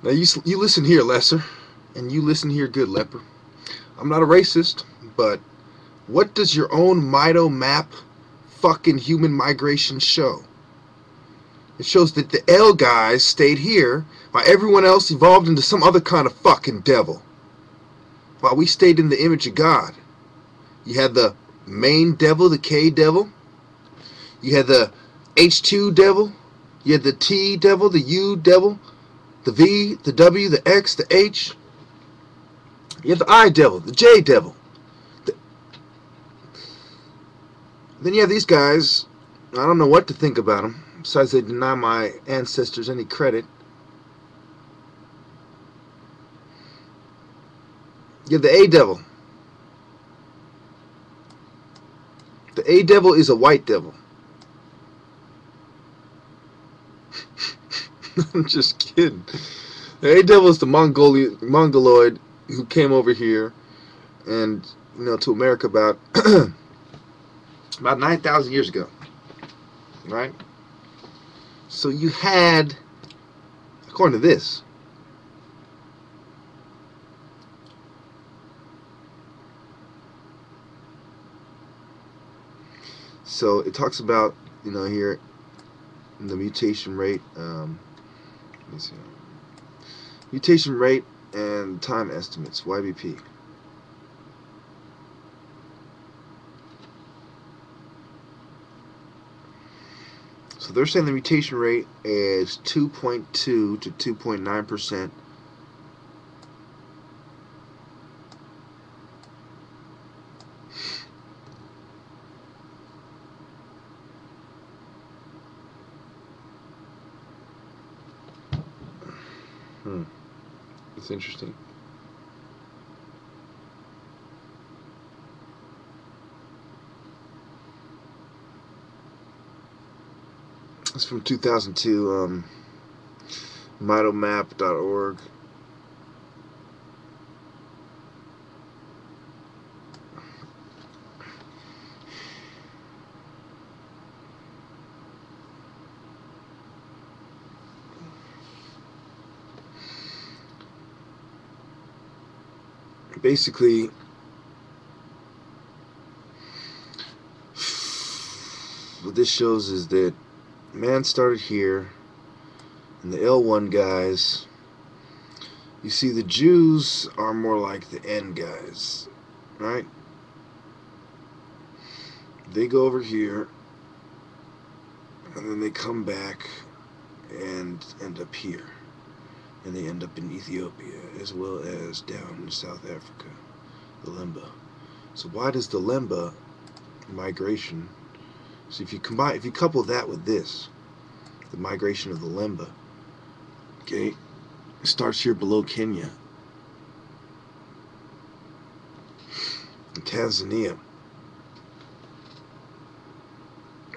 Now you listen here, Lesser, and you listen here, good leper. I'm not a racist, but what does your own Mito map fucking human migration show? It shows that the L guys stayed here while everyone else evolved into some other kind of fucking devil. While we stayed in the image of God. You had the main devil, the K devil. You had the H2 devil. You had the T devil, the U devil, the V, the W, the X, the H. You have the I devil, the J devil. Then you have these guys. I don't know what to think about them. Besides, they deny my ancestors any credit. You have the A devil. The A devil is a white devil. I'm just kidding. The A devil is the Mongoloid who came over here and to America about 9,000 years ago, right? So you had, according to this, so it talks about here the mutation rate. Let me see. Mutation rate and time estimates, YBP. So they're saying the mutation rate is 2.2 to 2.9%. It's interesting. It's from 2002, mitomap.org. Basically, what this shows is that man started here, and the L1 guys, you see the Jews are more like the N guys, right? They go over here, and then they come back and end up here. And they end up in Ethiopia, as well as down in South Africa, the Lemba. So why does the Lemba migration, so if you couple that with this, the migration of the Lemba, okay, it starts here below Kenya, in Tanzania,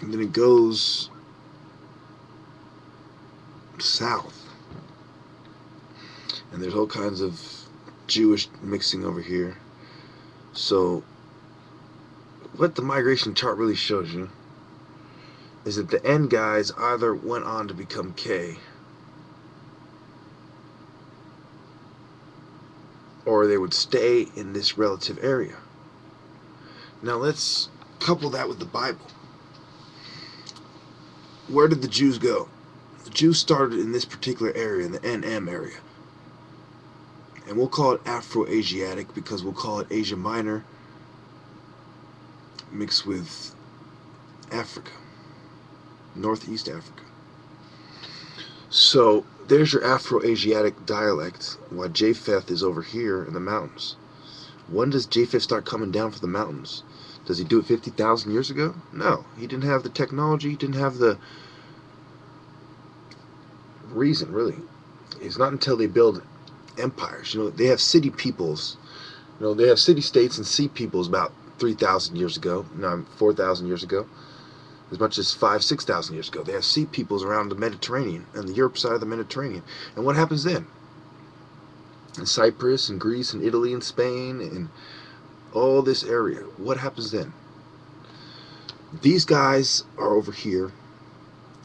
and then it goes south. And there's all kinds of Jewish mixing over here. So what the migration chart really shows you is that the N guys either went on to become K, or they would stay in this relative area. Now let's couple that with the Bible. Where did the Jews go? The Jews started in this particular area, in the NM area. And we'll call it Afro-Asiatic because we'll call it Asia Minor mixed with Africa, Northeast Africa. So there's your Afro-Asiatic dialect, while Japheth is over here in the mountains. When does Japheth start coming down from the mountains? Does he do it 50,000 years ago? No, he didn't have the technology, he didn't have the reason, really. It's not until they build empires. They have city peoples. They have city-states and sea peoples about 3,000 years ago, 4,000 years ago, as much as 5,000, 6,000 years ago. They have sea peoples around the Mediterranean, and the Europe side of the Mediterranean. And what happens then? In Cyprus, and Greece, and Italy, and Spain, and all this area, what happens then? These guys are over here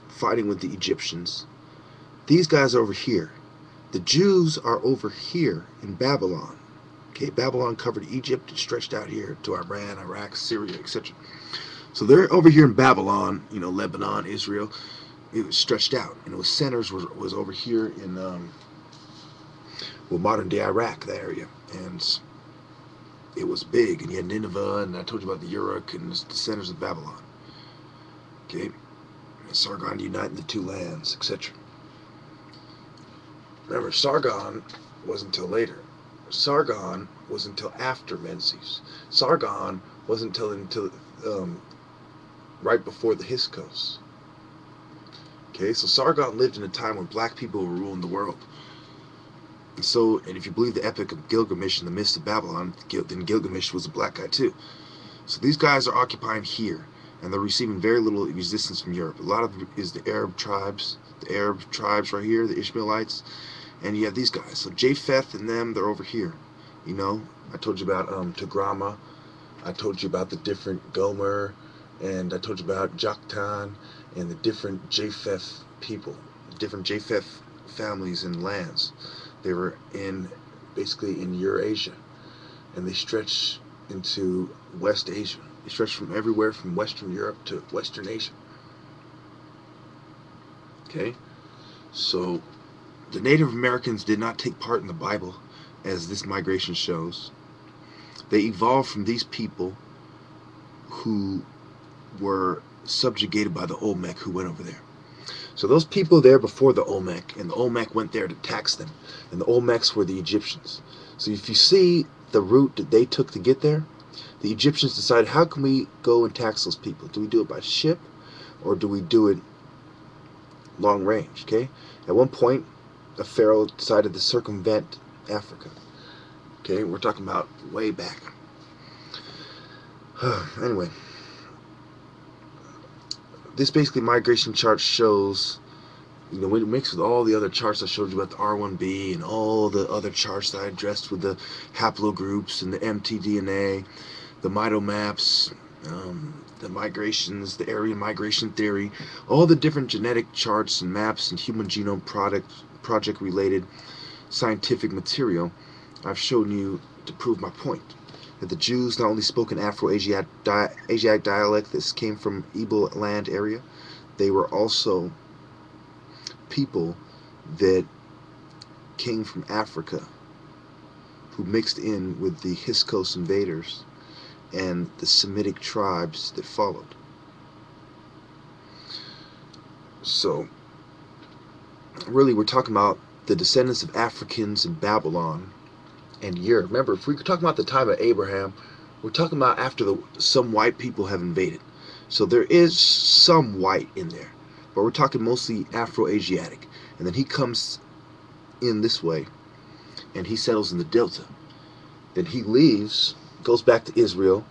fighting with the Egyptians. These guys are over here. The Jews are over here in Babylon. Okay, Babylon covered Egypt and stretched out here to Iran, Iraq, Syria, etc. So they're over here in Babylon, you know, Lebanon, Israel. It was stretched out, and it was centers was over here in well, modern day Iraq, that area, and it was big. And you had Nineveh, and I told you about the Uruk and the centers of Babylon. Okay, and Sargon uniting the two lands, etc. Remember, Sargon wasn't until later. Sargon was until after Menzies. Sargon wasn't until right before the Hyksos. Okay, so Sargon lived in a time when black people were ruling the world. And so, and if you believe the Epic of Gilgamesh and the myths of Babylon, then Gilgamesh was a black guy too. So these guys are occupying here, and they're receiving very little resistance from Europe. A lot of it is the Arab tribes right here, the Ishmaelites, and you have these guys. So Japheth and them, they're over here. You know, I told you about Tagrama. I told you about the different Gomer, and I told you about Joktan and the different Japheth people, different Japheth families and lands. They were basically in Eurasia, and they stretch into West Asia. They stretch from everywhere from Western Europe to Western Asia. Okay, so the Native Americans did not take part in the Bible, as this migration shows. They evolved from these people who were subjugated by the Olmec, who went over there. So those people there before the Olmec, and the Olmec went there to tax them, and the Olmecs were the Egyptians. So if you see the route that they took to get there, the Egyptians decided, how can we go and tax those people? Do we do it by ship, or do we do it long range? Okay. At one point, a pharaoh decided to circumvent Africa. Okay, we're talking about way back. Anyway, this basically migration chart shows, you know, when it mixed with all the other charts I showed you about the R1b and all the other charts that I addressed with the haplogroups and the mtDNA, the mitomaps, the migrations, the Aryan migration theory, all the different genetic charts and maps and human genome project related scientific material I've shown you to prove my point. That the Jews not only spoke an Afro-Asiatic dialect that came from Igbo land area, they were also people that came from Africa who mixed in with the Hyksos invaders and the Semitic tribes that followed. So really we're talking about the descendants of Africans in Babylon and Europe. Remember, if we're talking about the time of Abraham, we're talking about after some white people have invaded. So there is some white in there, but we're talking mostly Afro-Asiatic. And then he comes in this way, and he settles in the Delta. Then he leaves, goes back to Israel,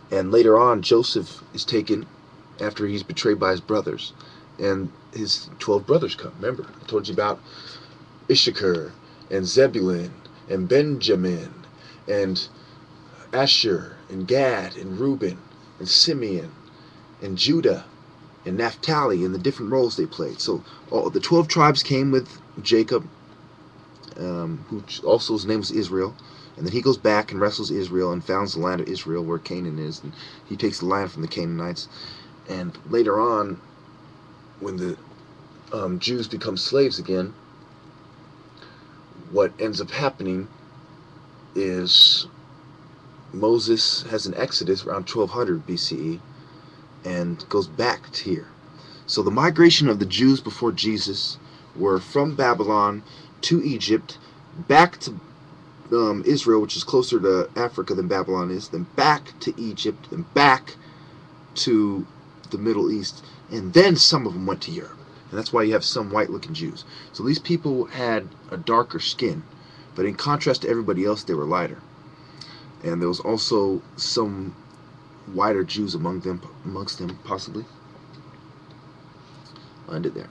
and later on Joseph is taken after he's betrayed by his brothers, and his 12 brothers come. Remember, I told you about Issachar and Zebulun and Benjamin and Asher and Gad and Reuben and Simeon and Judah and Naphtali and the different roles they played. So all the 12 tribes came with Jacob, who also his name was Israel, and then he goes back and wrestles Israel and founds the land of Israel where Canaan is, and he takes the land from the Canaanites. And later on, when the Jews become slaves again, what ends up happening is Moses has an exodus around 1200 BCE and goes back to here. So the migration of the Jews before Jesus were from Babylon to Egypt, back to Israel, which is closer to Africa than Babylon is, then back to Egypt, then back to the Middle East, and then some of them went to Europe. And that's why you have some white-looking Jews. So these people had a darker skin, but in contrast to everybody else, they were lighter. And there was also some whiter Jews amongst them, possibly. I'll end it there.